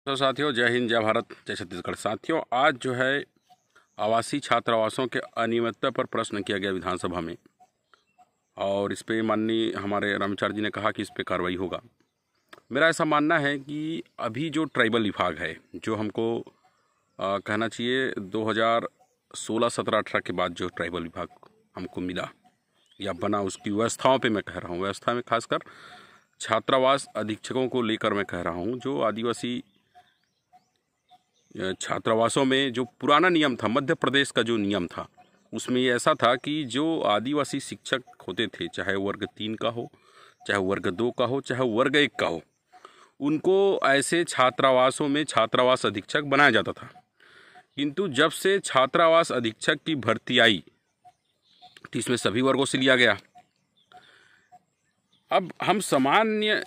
तो साथियों, जय हिंद, जय भारत, जय छत्तीसगढ़। साथियों, आज जो है आवासीय छात्रावासों के अनियमितता पर प्रश्न किया गया विधानसभा में, और इस पे माननीय हमारे रामचार जी ने कहा कि इस पे कार्रवाई होगा। मेरा ऐसा मानना है कि अभी जो ट्राइबल विभाग है, जो हमको कहना चाहिए 2016, 17, 18 के बाद जो ट्राइबल विभाग हमको मिला या बना, उसकी व्यवस्थाओं पे मैं कह रहा हूँ। व्यवस्था में खासकर छात्रावास अधीक्षकों को लेकर मैं कह रहा हूँ। जो आदिवासी छात्रावासों में जो पुराना नियम था, मध्य प्रदेश का जो नियम था, उसमें ये ऐसा था कि जो आदिवासी शिक्षक होते थे, चाहे वर्ग 3 का हो, चाहे वर्ग 2 का हो, चाहे वर्ग 1 का हो, उनको ऐसे छात्रावासों में छात्रावास अधीक्षक बनाया जाता था। किंतु जब से छात्रावास अधीक्षक की भर्ती आई तो इसमें सभी वर्गों से लिया गया। अब हम सामान्य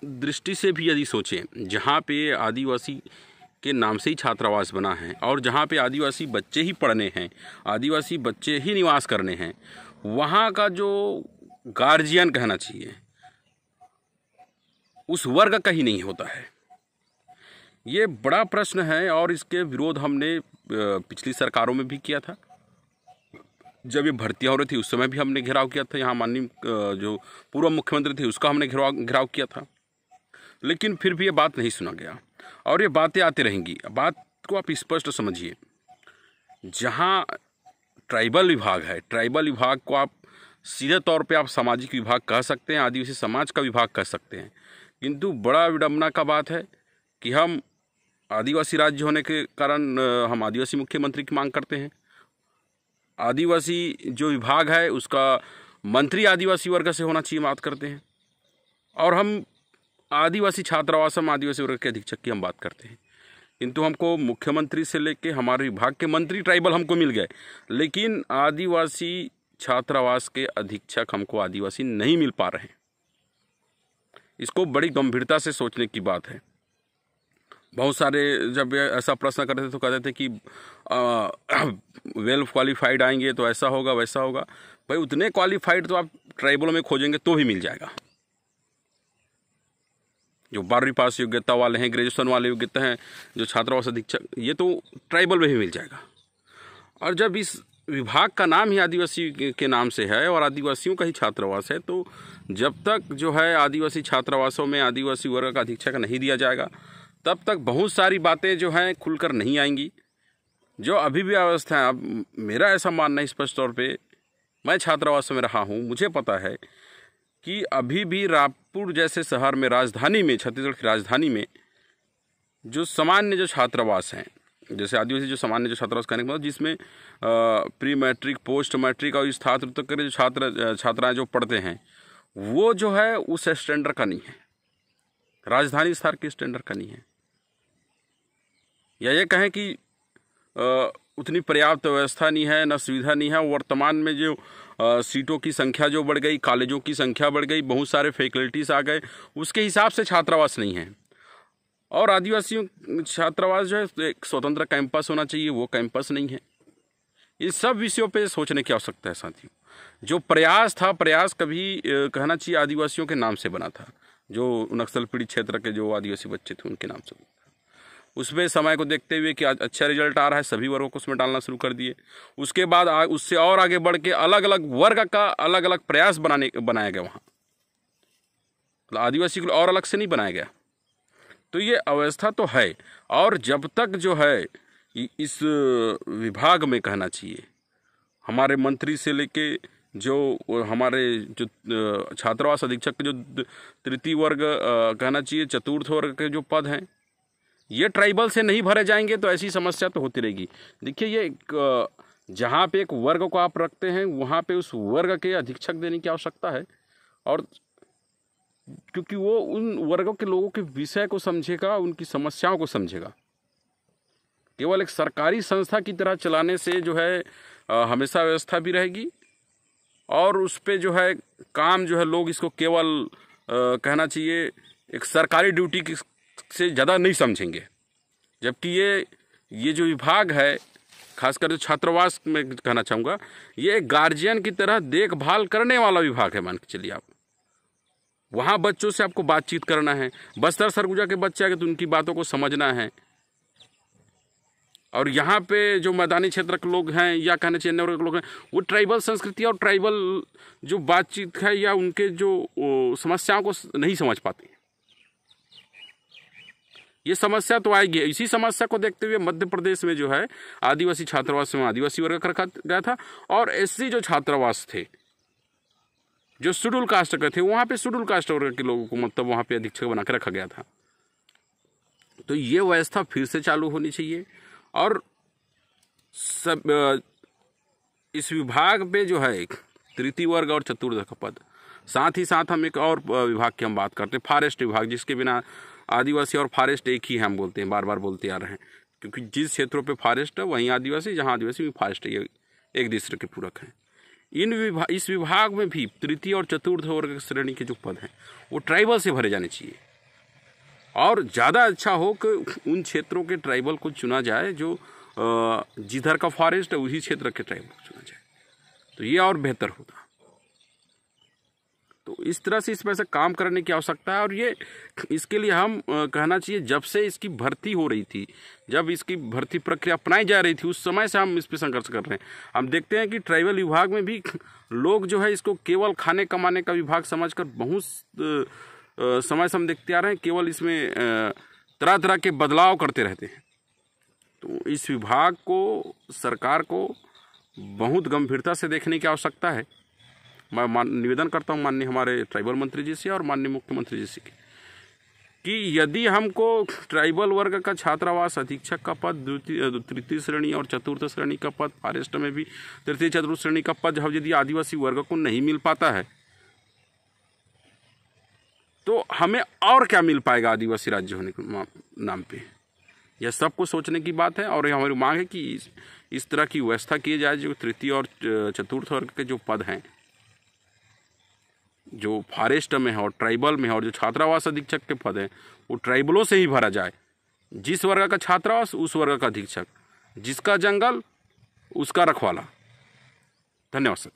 दृष्टि से भी यदि सोचें, जहाँ पे आदिवासी के नाम से ही छात्रावास बना है और जहाँ पे आदिवासी बच्चे ही पढ़ने हैं, आदिवासी बच्चे ही निवास करने हैं, वहाँ का जो गार्जियन कहना चाहिए उस वर्ग का ही नहीं होता है। ये बड़ा प्रश्न है और इसके विरोध हमने पिछली सरकारों में भी किया था। जब ये भर्तियाँ हो रही थी उस समय भी हमने घेराव किया था। यहाँ माननीय जो पूर्व मुख्यमंत्री थे उसका हमने घेराव किया था, लेकिन फिर भी ये बात नहीं सुना गया और ये बातें आती रहेंगी। बात को आप स्पष्ट समझिए, जहाँ ट्राइबल विभाग है, ट्राइबल विभाग को आप सीधे तौर पे आप सामाजिक विभाग कह सकते हैं, आदिवासी समाज का विभाग कह सकते हैं। किंतु बड़ा विडंबना का बात है कि हम आदिवासी राज्य होने के कारण हम आदिवासी मुख्यमंत्री की मांग करते हैं। आदिवासी जो विभाग है उसका मंत्री आदिवासी वर्ग से होना चाहिए बात करते हैं, और हम आदिवासी छात्रावास में आदिवासी वर्ग के अधीक्षक की हम बात करते हैं। किंतु हमको मुख्यमंत्री से लेके हमारे विभाग के मंत्री ट्राइबल हमको मिल गए, लेकिन आदिवासी छात्रावास के अधीक्षक हमको आदिवासी नहीं मिल पा रहे हैं। इसको बड़ी गंभीरता से सोचने की बात है। बहुत सारे जब ऐसा प्रश्न करते थे तो कहते थे कि वेल क्वालिफाइड आएंगे तो ऐसा होगा वैसा होगा। भाई, उतने क्वालिफाइड तो आप ट्राइबलों में खोजेंगे तो भी मिल जाएगा। जो 12वीं पास योग्यता वाले हैं, ग्रेजुएशन वाले योग्यता हैं, जो छात्रावास अधीक्षक, ये तो ट्राइबल में भी मिल जाएगा। और जब इस विभाग का नाम ही आदिवासी के नाम से है और आदिवासियों का ही छात्रावास है, तो जब तक जो है आदिवासी छात्रावासों में आदिवासी वर्ग का अधीक्षक नहीं दिया जाएगा, तब तक बहुत सारी बातें जो हैं खुलकर नहीं आएंगी। जो अभी भी अवस्था है, अब मेरा ऐसा मानना है स्पष्ट तौर पे, मैं छात्रावास में रहा हूँ, मुझे पता है कि अभी भी रायपुर जैसे शहर में, राजधानी में, छत्तीसगढ़ की राजधानी में जो सामान्य जो छात्रावास हैं, जैसे आदिवासी जो सामान्य जो छात्रावास कहने के मतलब जिसमें प्री मैट्रिक, पोस्ट मैट्रिक और छात्र तक के जो छात्राएँ जो पढ़ते हैं, वो जो है उस स्टैंडर्ड का नहीं है, राजधानी स्तर के स्टैंडर्ड का नहीं है। या ये कहें कि उतनी पर्याप्त व्यवस्था नहीं है, न सुविधा नहीं है। वर्तमान में जो सीटों की संख्या जो बढ़ गई, कॉलेजों की संख्या बढ़ गई, बहुत सारे फैकल्टीज आ गए, उसके हिसाब से छात्रावास नहीं है। और आदिवासियों छात्रावास जो है एक स्वतंत्र कैंपस होना चाहिए, वो कैंपस नहीं है। इन सब विषयों पे सोचने की आवश्यकता है साथियों। जो प्रयास था, प्रयास कभी कहना चाहिए आदिवासियों के नाम से बना था, जो नक्सल पीड़ित क्षेत्र के जो आदिवासी बच्चे थे उनके नाम से। उसमें समय को देखते हुए कि आज अच्छा रिजल्ट आ रहा है, सभी वर्गों को उसमें डालना शुरू कर दिए। उसके बाद उससे और आगे बढ़ के अलग अलग वर्ग का अलग अलग प्रयास बनाया गया वहाँ, मतलब आदिवासी को और अलग से नहीं बनाया गया। तो ये अवस्था तो है। और जब तक जो है इस विभाग में कहना चाहिए हमारे मंत्री से लेके जो हमारे जो छात्रावास अधीक्षक के जो तृतीय वर्ग कहना चाहिए, चतुर्थ वर्ग के जो पद हैं, ये ट्राइबल से नहीं भरे जाएंगे तो ऐसी समस्या तो होती रहेगी। देखिए, ये जहाँ पे एक वर्ग को आप रखते हैं वहाँ पे उस वर्ग के अधीक्षक देने की आवश्यकता है, और क्योंकि वो उन वर्गों के लोगों के विषय को समझेगा, उनकी समस्याओं को समझेगा। केवल एक सरकारी संस्था की तरह चलाने से जो है हमेशा व्यवस्था भी रहेगी, और उस पर जो है काम जो है लोग इसको केवल कहना चाहिए एक सरकारी ड्यूटी से ज़्यादा नहीं समझेंगे। जबकि ये जो विभाग है, खासकर जो छात्रावास में कहना चाहूँगा, ये एक गार्जियन की तरह देखभाल करने वाला विभाग है। मान के चलिए आप, वहाँ बच्चों से आपको बातचीत करना है। बस्तर सरगुजा के बच्चे आगे तो उनकी बातों को समझना है। और यहाँ पे जो मैदानी क्षेत्र के लोग हैं या कहना चाहिए अन्य वर्ग के लोग हैं, वो ट्राइबल संस्कृति और ट्राइबल जो बातचीत है या उनके जो समस्याओं को नहीं समझ पाते। ये समस्या तो आएगी। इसी समस्या को देखते हुए मध्य प्रदेश में जो है आदिवासी छात्रावास में आदिवासी वर्ग का रखा गया था, और एससी जो छात्रावास थे जो शेड्यूल कास्ट के थे, वहाँ पे शेड्यूल कास्ट वर्ग के लोगों को मतलब वहाँ पे अधीक्षक बना के रखा गया था। तो ये व्यवस्था फिर से चालू होनी चाहिए। और सब इस विभाग पे जो है तृतीय वर्ग और चतुर्थ का पद, साथ ही साथ हम एक और विभाग की हम बात करते हैं, फॉरेस्ट विभाग, जिसके बिना आदिवासी और फॉरेस्ट एक ही है, हम बोलते हैं, बार बार बोलते आ रहे हैं, क्योंकि जिस क्षेत्रों पे फॉरेस्ट है वहीं आदिवासी, जहाँ आदिवासी वहीं फॉरेस्ट है, ये एक दूसरे के पूरक हैं। इस विभाग में भी तृतीय और चतुर्थ वर्ग श्रेणी के जो पद हैं वो ट्राइबल से भरे जाने चाहिए। और ज़्यादा अच्छा हो कि उन क्षेत्रों के ट्राइबल को चुना जाए जो जिधर का फॉरेस्ट है उसी क्षेत्र के ट्राइबल को चुना जाए, तो ये और बेहतर होता। तो इस तरह से इसमें से काम करने की आवश्यकता है। और ये इसके लिए हम कहना चाहिए, जब से इसकी भर्ती हो रही थी, जब इसकी भर्ती प्रक्रिया अपनाई जा रही थी, उस समय से हम इस पर संघर्ष कर रहे हैं। हम देखते हैं कि ट्राइबल विभाग में भी लोग जो है इसको केवल खाने कमाने का विभाग समझकर बहुत समय से हम देखते आ रहे हैं, केवल इसमें तरह तरह के बदलाव करते रहते हैं। तो इस विभाग को सरकार को बहुत गंभीरता से देखने की आवश्यकता है। मैं निवेदन करता हूं माननीय हमारे ट्राइबल मंत्री जी से और माननीय मुख्यमंत्री जी से कि यदि हमको ट्राइबल वर्ग का छात्रावास अधीक्षक का पद, तृतीय श्रेणी और चतुर्थ श्रेणी का पद, फॉरेस्ट में भी तृतीय चतुर्थ श्रेणी का पद यदि आदिवासी वर्ग को नहीं मिल पाता है, तो हमें और क्या मिल पाएगा आदिवासी राज्य होने के नाम पे। यह सबको सोचने की बात है। और हमारी मांग है कि इस तरह की व्यवस्था की जाए, जो तृतीय और चतुर्थ वर्ग के जो पद हैं, जो फॉरेस्ट में है और ट्राइबल में है, और जो छात्रावास अधीक्षक के पद हैं वो ट्राइबलों से ही भरा जाए। जिस वर्ग का छात्रावास उस वर्ग का अधीक्षक, जिसका जंगल उसका रखवाला। धन्यवाद सर।